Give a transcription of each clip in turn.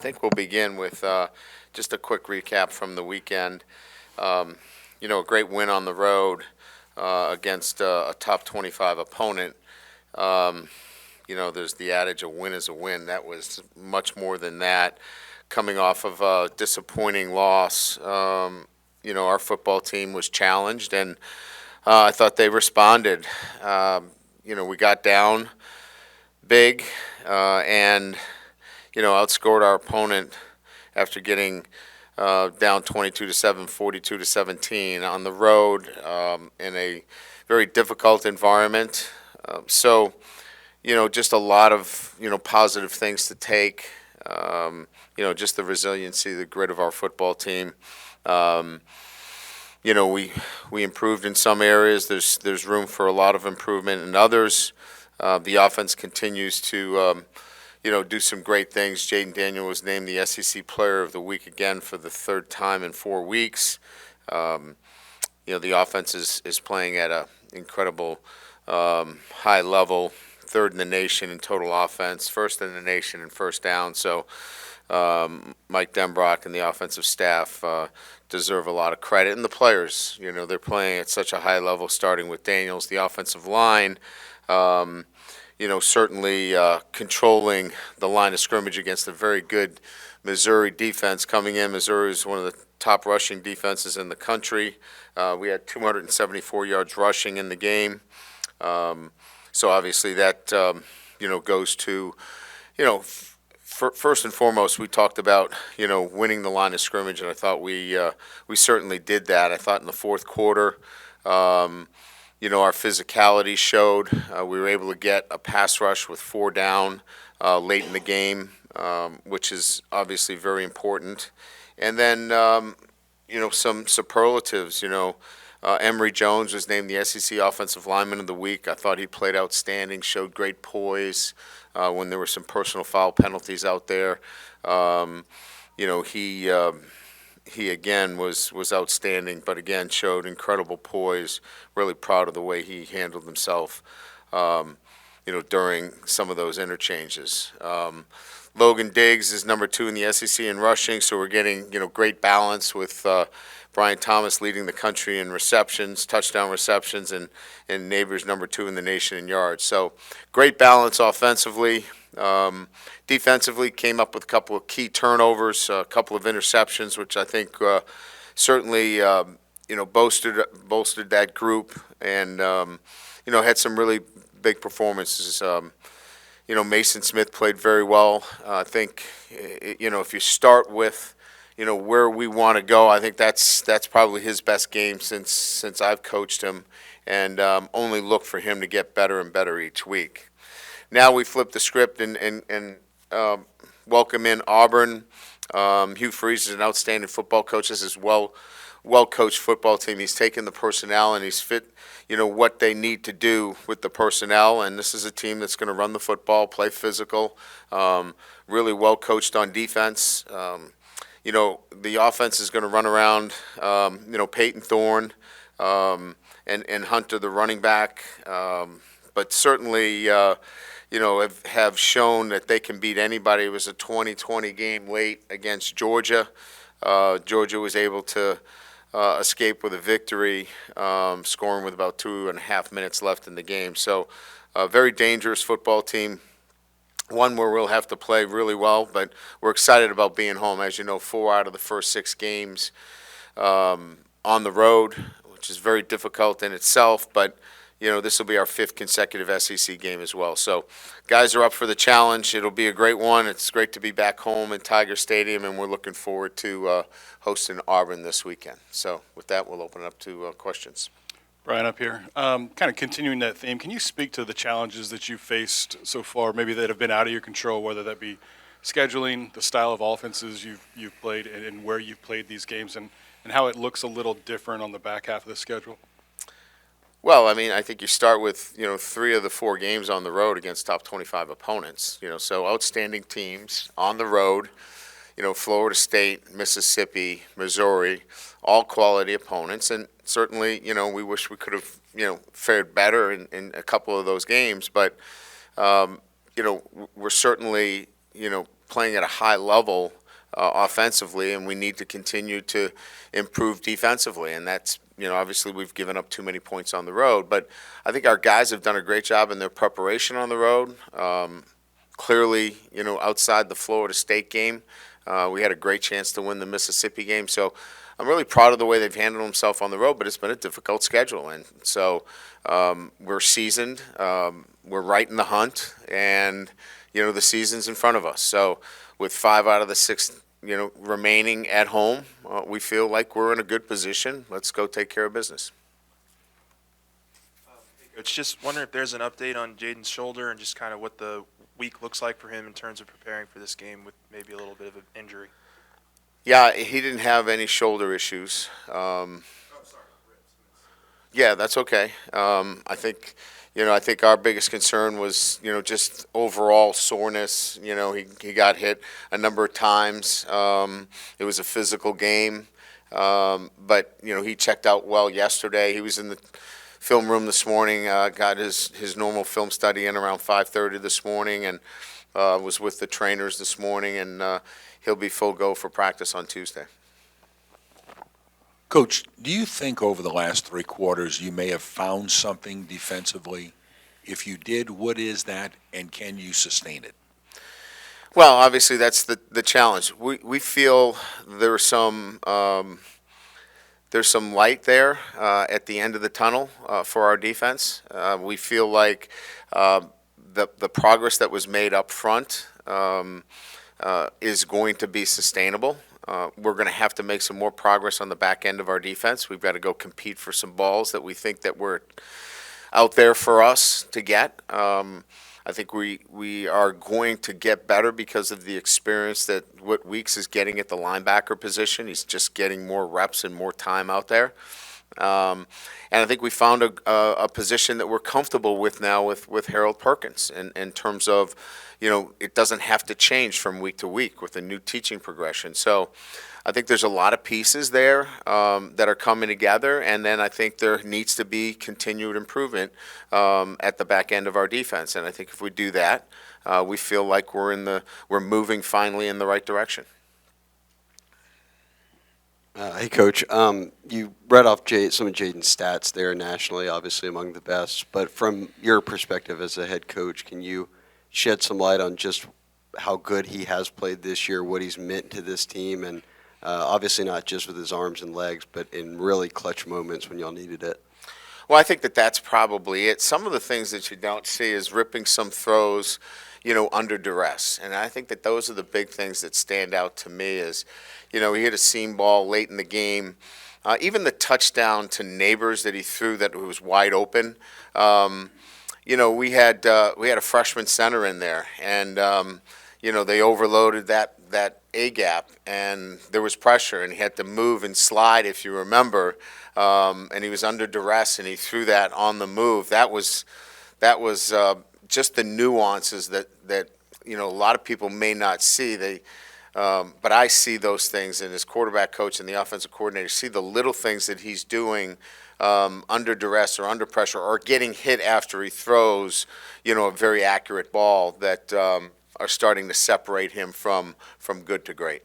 think we'll begin with just a quick recap from the weekend. A great win on the road against a top 25 opponent. There's the adage, a win is a win. That was much more than that. Coming off of a disappointing loss, our football team was challenged, and I thought they responded. We got down big and outscored our opponent after getting down 22-7, 42-17 on the road in a very difficult environment. Just a lot of positive things to take. Just the resiliency, the grit of our football team. We improved in some areas. There's room for a lot of improvement in others. The offense continues to do some great things. Jayden Daniels was named the SEC Player of the Week again for the third time in 4 weeks. The offense is playing at an incredible high level, third in the nation in total offense, first in the nation in first down. So Mike Denbrock and the offensive staff deserve a lot of credit. And the players, they're playing at such a high level, starting with Daniels. The offensive line, certainly controlling the line of scrimmage against a very good Missouri defense coming in. Missouri is one of the top rushing defenses in the country. We had 274 yards rushing in the game. So obviously that, goes to, first and foremost, we talked about, winning the line of scrimmage, and I thought we certainly did that. I thought in the fourth quarter, our physicality showed. We were able to get a pass rush with 4 down late in the game, which is obviously very important. And then, some superlatives, Emory Jones was named the SEC Offensive Lineman of the Week. I thought he played outstanding, showed great poise when there were some personal foul penalties out there. He again was outstanding, but again showed incredible poise. Really proud of the way he handled himself, during some of those interchanges. Logan Diggs is number 2 in the SEC in rushing, so we're getting great balance with Brian Thomas leading the country in receptions, touchdown receptions, and Neighbors number 2 in the nation in yards. So great balance offensively. Defensively, came up with a couple of key turnovers, a couple of interceptions, which I think certainly bolstered that group, and had some really big performances. Mason Smith played very well. I think if you start with where we want to go, I think that's probably his best game since I've coached him, and only look for him to get better and better each week. Now we flip the script and welcome in Auburn. Hugh Freeze is an outstanding football coach. This is well-coached football team. He's taken the personnel and he's fit, what they need to do with the personnel. And this is a team that's going to run the football, play physical, really well-coached on defense. The offense is going to run around, Peyton Thorne and Hunter, the running back. But certainly, have shown that they can beat anybody. It was a 20-20 game late against Georgia. Georgia was able to escape with a victory, scoring with about 2.5 minutes left in the game. So a very dangerous football team, one where we'll have to play really well, but we're excited about being home. As you know, 4 out of the first 6 games on the road, which is very difficult in itself, but this will be our 5th consecutive SEC game as well. So guys are up for the challenge. It'll be a great one. It's great to be back home in Tiger Stadium, and we're looking forward to hosting Auburn this weekend. So with that, we'll open it up to questions. Brian, up here. Kind of continuing that theme, can you speak to the challenges that you've faced so far, maybe that have been out of your control, whether that be scheduling, the style of offenses you've played, and where you've played these games, and how it looks a little different on the back half of the schedule? Well, I think you start with, 3 of the 4 games on the road against top 25 opponents, so outstanding teams on the road, Florida State, Mississippi, Missouri, all quality opponents. And certainly, we wish we could have, fared better in a couple of those games. But, we're certainly, playing at a high level offensively, and we need to continue to improve defensively. And that's, obviously we've given up too many points on the road. But I think our guys have done a great job in their preparation on the road. Clearly, outside the Florida State game, we had a great chance to win the Mississippi game. So I'm really proud of the way they've handled themselves on the road, but it's been a difficult schedule. And so we're seasoned. We're right in the hunt, and, the season's in front of us. So with 5 out of the 6, remaining at home, we feel like we're in a good position. Let's go take care of business. Coach, just wondering if there's an update on Jayden's shoulder and just kind of what the week looks like for him in terms of preparing for this game with maybe a little bit of an injury. Yeah, he didn't have any shoulder issues. Yeah, that's okay. I think our biggest concern was, just overall soreness. He got hit a number of times. It was a physical game. But, he checked out well yesterday. He was in the film room this morning, got his normal film study in around 5:30 this morning, and was with the trainers this morning, and he'll be full go for practice on Tuesday. Coach, do you think over the last 3 quarters you may have found something defensively? If you did, what is that, and can you sustain it? Well, obviously that's the challenge. We feel there's some light there at the end of the tunnel for our defense. We feel like the progress that was made up front is going to be sustainable. We're going to have to make some more progress on the back end of our defense. We've got to go compete for some balls that we think that were out there for us to get. I think we are going to get better because of the experience that what Weeks is getting at the linebacker position. He's just getting more reps and more time out there. And I think we found a position that we're comfortable with now with Harold Perkins in terms of, it doesn't have to change from week to week with a new teaching progression. So I think there's a lot of pieces there that are coming together, and then I think there needs to be continued improvement at the back end of our defense. And I think if we do that, we feel like we're moving finally in the right direction. Hey, Coach. You read off some of Jayden's stats there nationally, obviously among the best. But from your perspective as a head coach, can you shed some light on just how good he has played this year, what he's meant to this team, and obviously not just with his arms and legs, but in really clutch moments when y'all needed it? Well, I think that's probably it. Some of the things that you don't see is ripping some throws, under duress. And I think that those are the big things that stand out to me is, he hit a seam ball late in the game. Even the touchdown to Neighbors that he threw that was wide open. We had a freshman center in there, and they overloaded that A gap, and there was pressure, and he had to move and slide, if you remember, and he was under duress, and he threw that on the move. That was just the nuances that a lot of people may not see. But I see those things, and as quarterback coach and the offensive coordinator see the little things that he's doing under duress or under pressure or getting hit after he throws, a very accurate ball that are starting to separate him from good to great.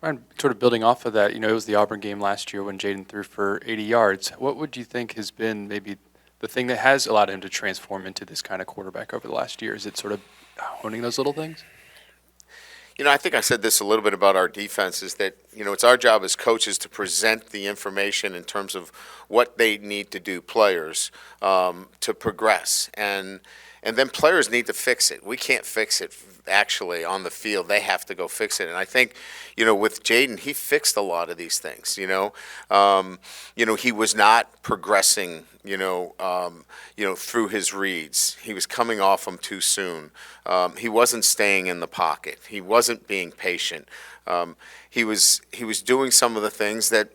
Ryan, sort of building off of that, it was the Auburn game last year when Jayden threw for 80 yards. What would you think has been maybe the thing that has allowed him to transform into this kind of quarterback over the last year? Is it sort of honing those little things? I think I said this a little bit about our defense is that, it's our job as coaches to present the information in terms of what they need to do, players, to progress. And then players need to fix it. We can't fix it actually on the field. They have to go fix it. And I think, with Jayden, he fixed a lot of these things, he was not progressing, through his reads. He was coming off them too soon. He wasn't staying in the pocket. He wasn't being patient. He was doing some of the things that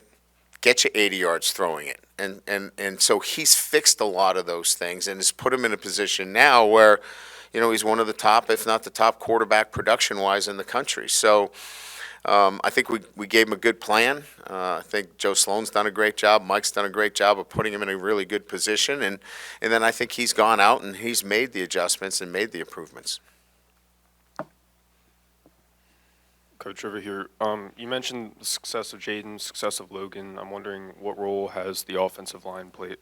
get you 80 yards throwing it. And so he's fixed a lot of those things and has put him in a position now where, he's one of the top, if not the top quarterback production-wise in the country. So I think we gave him a good plan. I think Joe Sloan's done a great job. Mike's done a great job of putting him in a really good position. And then I think he's gone out and he's made the adjustments and made the improvements. Coach, over here. You mentioned the success of Jayden, success of Logan. I'm wondering what role has the offensive line played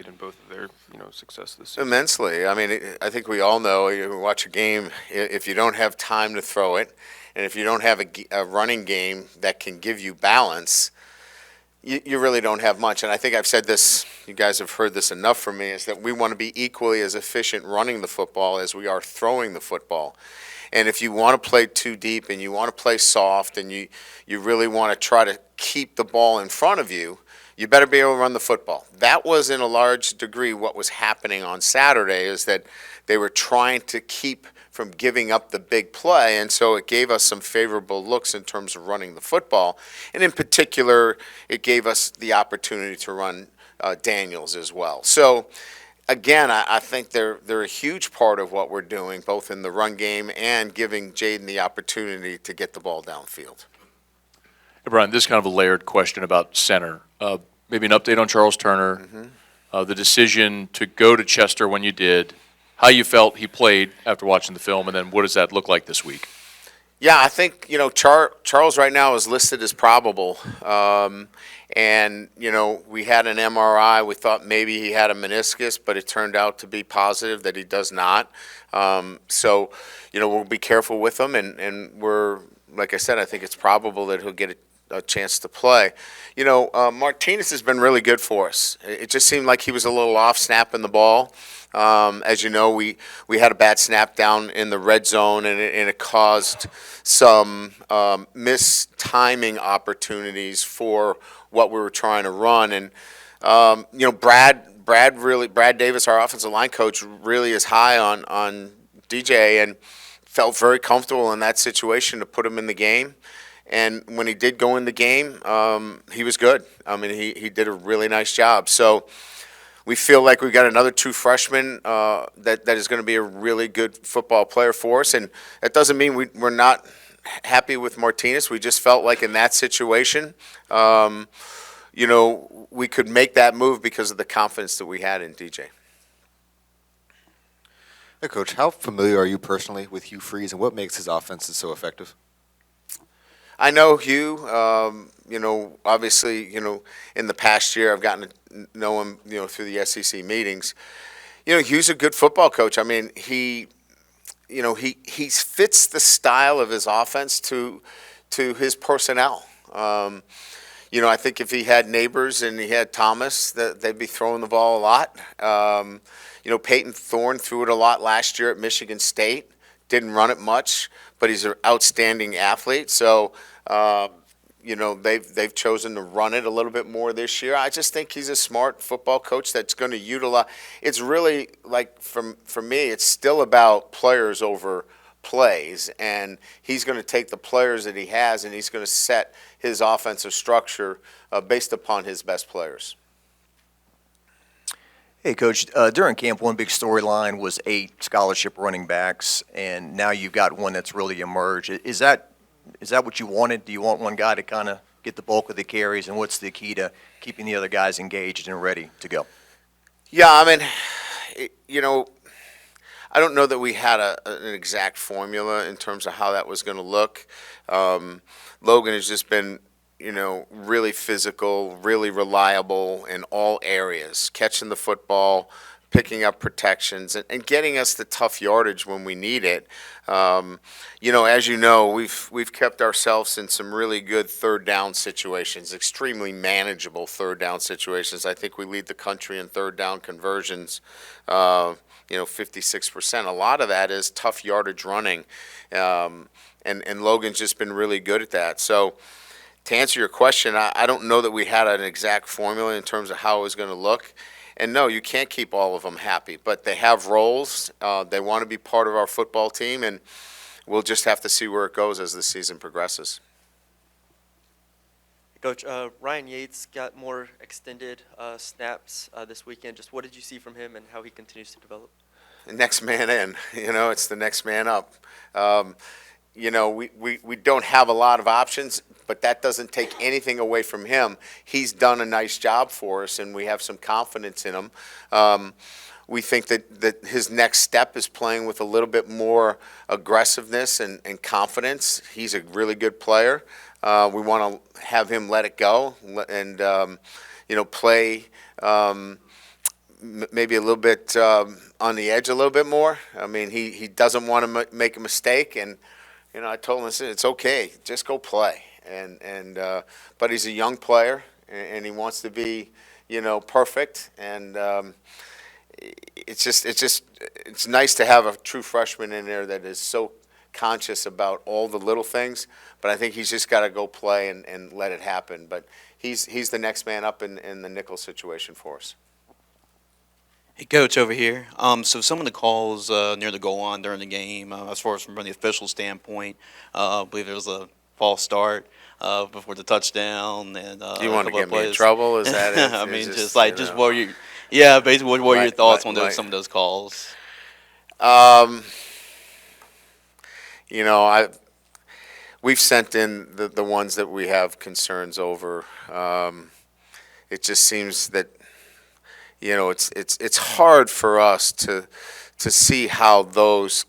in both of their, success this season? Immensely. I mean, I think we all know, you watch a game, if you don't have time to throw it, and if you don't have a running game that can give you balance, you really don't have much. And I think I've said this, you guys have heard this enough from me, is that we want to be equally as efficient running the football as we are throwing the football. And if you want to play too deep and you want to play soft and you really want to try to keep the ball in front of you, you better be able to run the football. That was in a large degree what was happening on Saturday, is that they were trying to keep from giving up the big play, and so it gave us some favorable looks in terms of running the football. And in particular, it gave us the opportunity to run Daniels as well. So again, I think they're a huge part of what we're doing, both in the run game and giving Jayden the opportunity to get the ball downfield. Hey, Brian, this is kind of a layered question about center. Maybe an update on Charles Turner, the decision to go to Chester when you did, how you felt he played after watching the film, and then what does that look like this week? Yeah, I think, Charles right now is listed as probable. And, we had an MRI. We thought maybe he had a meniscus, but it turned out to be positive that he does not. So, we'll be careful with him. And we're, like I said, I think it's probable that he'll get a chance to play. Martinez has been really good for us. It just seemed like he was a little off snapping the ball. As you know, we had a bad snap down in the red zone, and it caused some mistiming opportunities for what we were trying to run. And Brad Davis, our offensive line coach, really is high on DJ and felt very comfortable in that situation to put him in the game. And when he did go in the game, he was good. I mean, he did a really nice job. So we feel like we've got another two freshmen that is going to be a really good football player for us. And that doesn't mean we're not happy with Martinez. We just felt like in that situation, we could make that move because of the confidence that we had in DJ. Hey, Coach, how familiar are you personally with Hugh Freeze, and what makes his offenses so effective? I know Hugh, obviously, in the past year I've gotten to know him, through the SEC meetings. Hugh's a good football coach. I mean, he fits the style of his offense to his personnel. I think if he had Neighbors and he had Thomas, they'd be throwing the ball a lot. Peyton Thorne threw it a lot last year at Michigan State. Didn't run it much, but he's an outstanding athlete. So, they've chosen to run it a little bit more this year. I just think he's a smart football coach that's going to utilize. It's really like for me, it's still about players over plays, and he's going to take the players that he has and he's going to set his offensive structure based upon his best players. Hey, Coach, during camp, one big storyline was 8 scholarship running backs, and now you've got one that's really emerged. Is that what you wanted? Do you want one guy to kind of get the bulk of the carries, and what's the key to keeping the other guys engaged and ready to go? Yeah, I mean, I don't know that we had an exact formula in terms of how that was going to look. Logan has just been really physical, really reliable in all areas, catching the football, picking up protections, and getting us the tough yardage when we need it. As you know, we've kept ourselves in some really good third down situations, extremely manageable third down situations. I think we lead the country in third down conversions, 56%. A lot of that is tough yardage running, and Logan's just been really good at that. So, to answer your question, I don't know that we had an exact formula in terms of how it was going to look. And no, you can't keep all of them happy, but they have roles. They want to be part of our football team, and we'll just have to see where it goes as the season progresses. Coach, Ryan Yates got more extended snaps this weekend. Just what did you see from him and how he continues to develop? Next man in, it's the next man up. We don't have a lot of options, but that doesn't take anything away from him. He's done a nice job for us, and we have some confidence in him. we think that his next step is playing with a little bit more aggressiveness and confidence. He's a really good player. We want to have him let it go and, play maybe a little bit on the edge a little bit more. I mean, he doesn't want to make a mistake, and I told him, listen, it's okay, just go play. But he's a young player, and he wants to be, perfect. And it's nice to have a true freshman in there that is so conscious about all the little things. But I think he's just got to go play and let it happen. But he's the next man up in the nickel situation for us. Hey, Coach, over here. So some of the calls near the goal line during the game, as far as from the official standpoint, I believe there was a false start before the touchdown. And You want to get me in trouble? Is that it? I mean, just what were you? Yeah, basically, what were your thoughts on some of those calls? We've sent in the ones that we have concerns over. It just seems that it's hard for us to see how those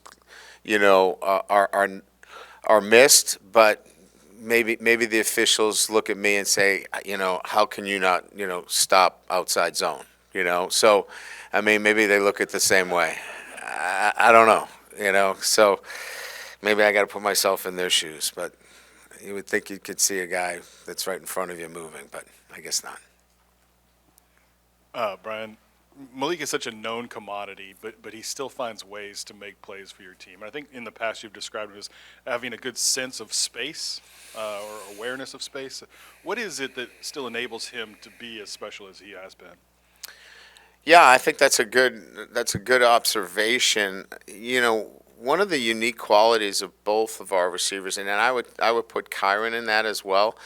are missed, but maybe the officials look at me and say, how can you not stop outside zone? So I mean, maybe they look at it the same way. I don't know. So maybe I got to put myself in their shoes, but you would think you could see a guy that's right in front of you moving, but I guess not. Brian, Malik is such a known commodity, but he still finds ways to make plays for your team. And I think in the past you've described him as having a good sense of space or awareness of space. What is it that still enables him to be as special as he has been? Yeah, I think that's a good observation. One of the unique qualities of both of our receivers, and I would put Kyron in that as well,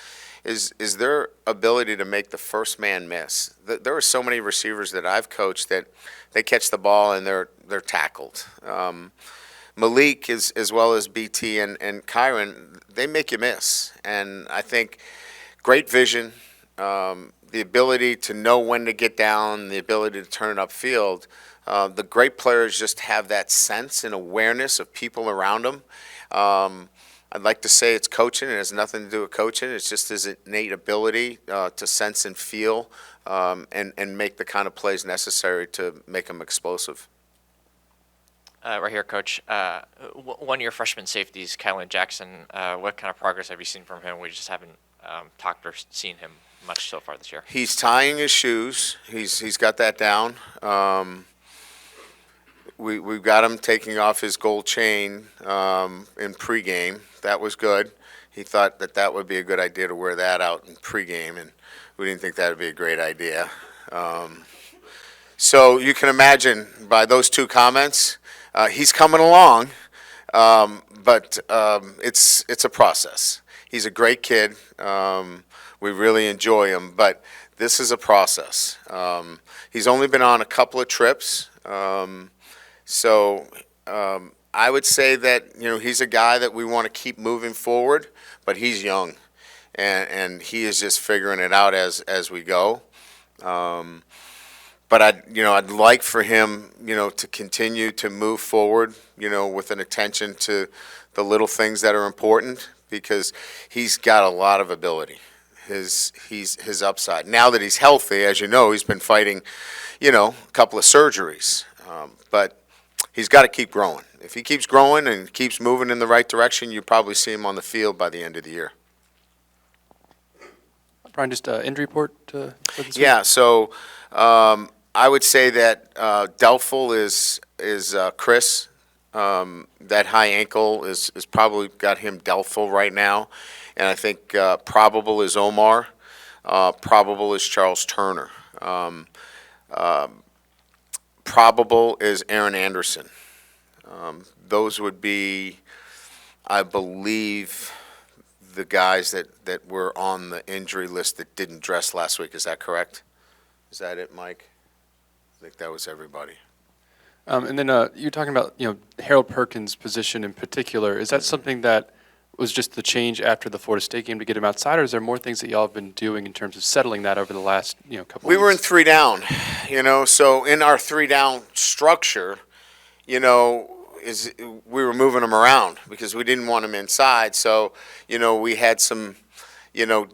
is their ability to make the first man miss. There are so many receivers that I've coached that they catch the ball and they're tackled. Malik, as well as BT and Kyron, they make you miss. And I think great vision, the ability to know when to get down, the ability to turn it upfield. The great players just have that sense and awareness of people around them. I'd like to say it's coaching. It has nothing to do with coaching. It's just his innate ability to sense and feel and make the kind of plays necessary to make them explosive. Right here, Coach. One of your freshman safeties, Kylan Jackson, what kind of progress have you seen from him? We just haven't talked or seen him much so far this year. He's tying his shoes. He's got that down. We've got him taking off his gold chain in pregame. That was good. He thought that would be a good idea to wear that out in pregame, and we didn't think that would be a great idea. So you can imagine by those two comments, he's coming along, but it's a process. He's a great kid. We really enjoy him, but this is a process. He's only been on a couple of trips. So I would say that he's a guy that we want to keep moving forward, but he's young, and he is just figuring it out as we go. But I'd like for him to continue to move forward with an attention to the little things that are important, because he's got a lot of ability. His upside. Now that he's healthy, as you know, he's been fighting a couple of surgeries, but he's got to keep growing. If he keeps growing and keeps moving in the right direction, you probably see him on the field by the end of the year. Brian, just injury report for this Yeah, week? so I would say that doubtful is Chris. That high ankle is probably got him doubtful right now. And I think probable is Omar. Probable is Charles Turner. Probable is Aaron Anderson. Those would be, I believe, the guys that were on the injury list that didn't dress last week. Is that correct? Is that it, Mike? I think that was everybody. And then you're talking about Harold Perkins' position in particular. Is that something that was just the change after the Florida State game to get him outside, or is there more things that y'all have been doing in terms of settling that over the last couple We weeks? were in 3 down, so in our 3 down structure, we were moving them around because we didn't want them inside. So, we had some,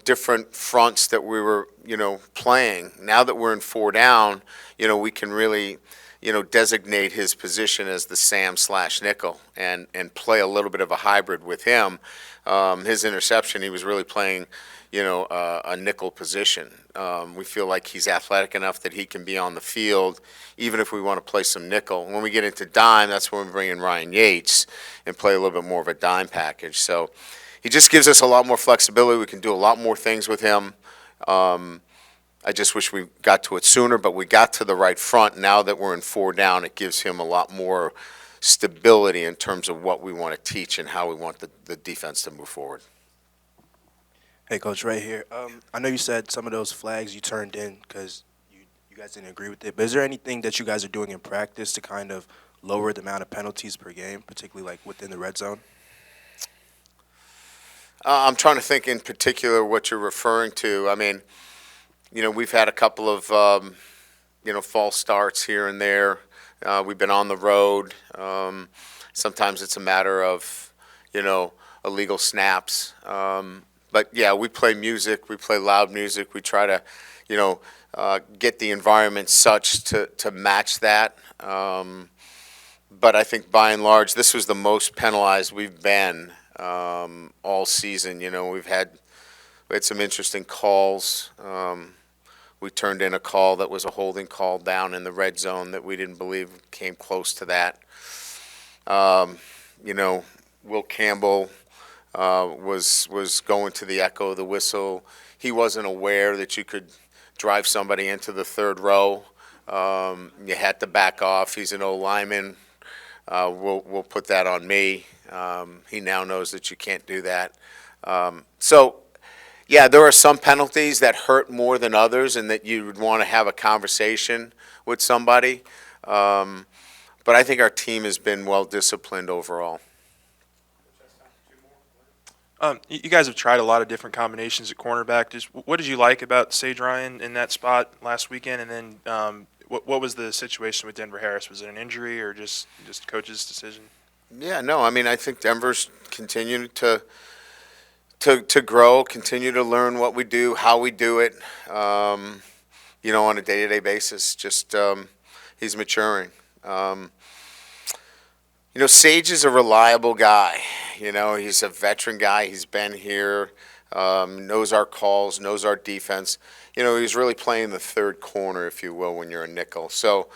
different fronts that we were, playing. Now that we're in 4 down, we can really, designate his position as the Sam/nickel and play a little bit of a hybrid with him. His interception, he was really playing, a nickel position. We feel like he's athletic enough that he can be on the field, even if we want to play some nickel. When we get into dime, that's when we bring in Ryan Yates and play a little bit more of a dime package. So he just gives us a lot more flexibility. We can do a lot more things with him. I just wish we got to it sooner, but we got to the right front. Now that we're in 4 down, it gives him a lot more stability in terms of what we want to teach and how we want the defense to move forward. Hey, Coach, right here. I know you said some of those flags you turned in because you guys didn't agree with it, but is there anything that you guys are doing in practice to kind of lower the amount of penalties per game, particularly like within the red zone? I'm trying to think in particular what you're referring to. I mean, we've had a couple of, false starts here and there. We've been on the road. Sometimes it's a matter of, illegal snaps. But, yeah, we play music. We play loud music. We try to, get the environment such to match that. But I think by and large, this was the most penalized we've been all season. We had some interesting calls. We turned in a call that was a holding call down in the red zone that we didn't believe came close to that. Will Campbell was going to the echo of the whistle. He wasn't aware that you could drive somebody into the third row. You had to back off. He's an old lineman. We'll put that on me. He now knows that you can't do that. Yeah, there are some penalties that hurt more than others and that you would want to have a conversation with somebody. But I think our team has been well disciplined overall. You guys have tried a lot of different combinations at cornerback. Just what did you like about Sage Ryan in that spot last weekend? And then what was the situation with Denver Harris? Was it an injury or just coach's decision? Yeah, no, I mean, I think Denver's continued to grow, continue to learn what we do, how we do it, on a day-to-day basis. Just he's maturing. Sage is a reliable guy. He's a veteran guy. He's been here, knows our calls, knows our defense. He's really playing the third corner, if you will, when you're a nickel. So,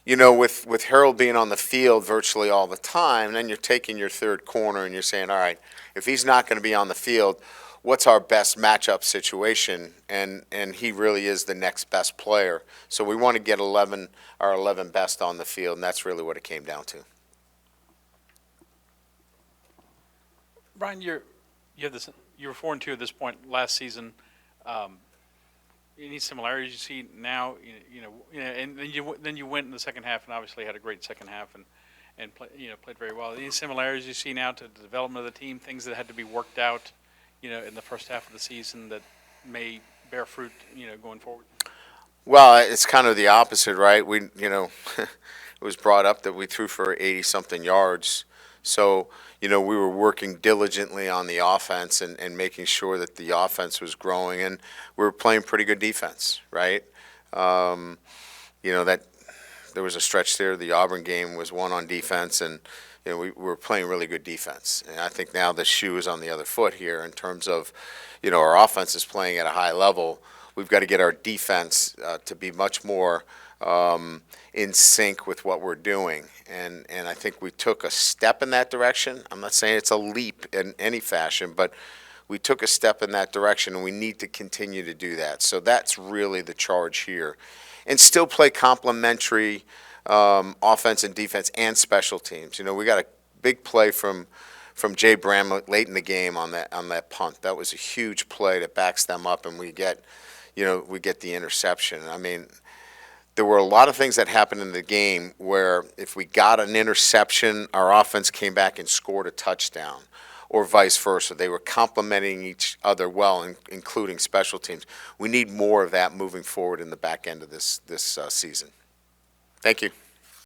with Harold being on the field virtually all the time, then you're taking your third corner and you're saying, all right, if he's not going to be on the field, what's our best matchup situation? And he really is the next best player. So we want to get our 11 best on the field, and that's really what it came down to. Brian, you were 4-2 at this point last season. Any similarities you see now? And then you went in the second half and obviously had a great second half and played very well. Any similarities you see now to the development of the team? Things that had to be worked out, in the first half of the season that may bear fruit, going forward. Well, it's kind of the opposite, right? We, it was brought up that we threw for 80-something yards. So, we were working diligently on the offense and making sure that the offense was growing, and we were playing pretty good defense, right? That there was a stretch there. The Auburn game was won on defense, and we were playing really good defense. And I think now the shoe is on the other foot here in terms of, our offense is playing at a high level. We've got to get our defense to be much more in sync with what we're doing. And I think we took a step in that direction. I'm not saying it's a leap in any fashion, but we took a step in that direction, and we need to continue to do that. So that's really the charge here. And still play complementary offense and defense and special teams. We got a big play from Jay Bramlett late in the game on that punt. That was a huge play that backs them up, and we get the interception. I mean, there were a lot of things that happened in the game where if we got an interception, our offense came back and scored a touchdown. or vice versa. They were complementing each other well, including special teams. We need more of that moving forward in the back end of this season. Thank you.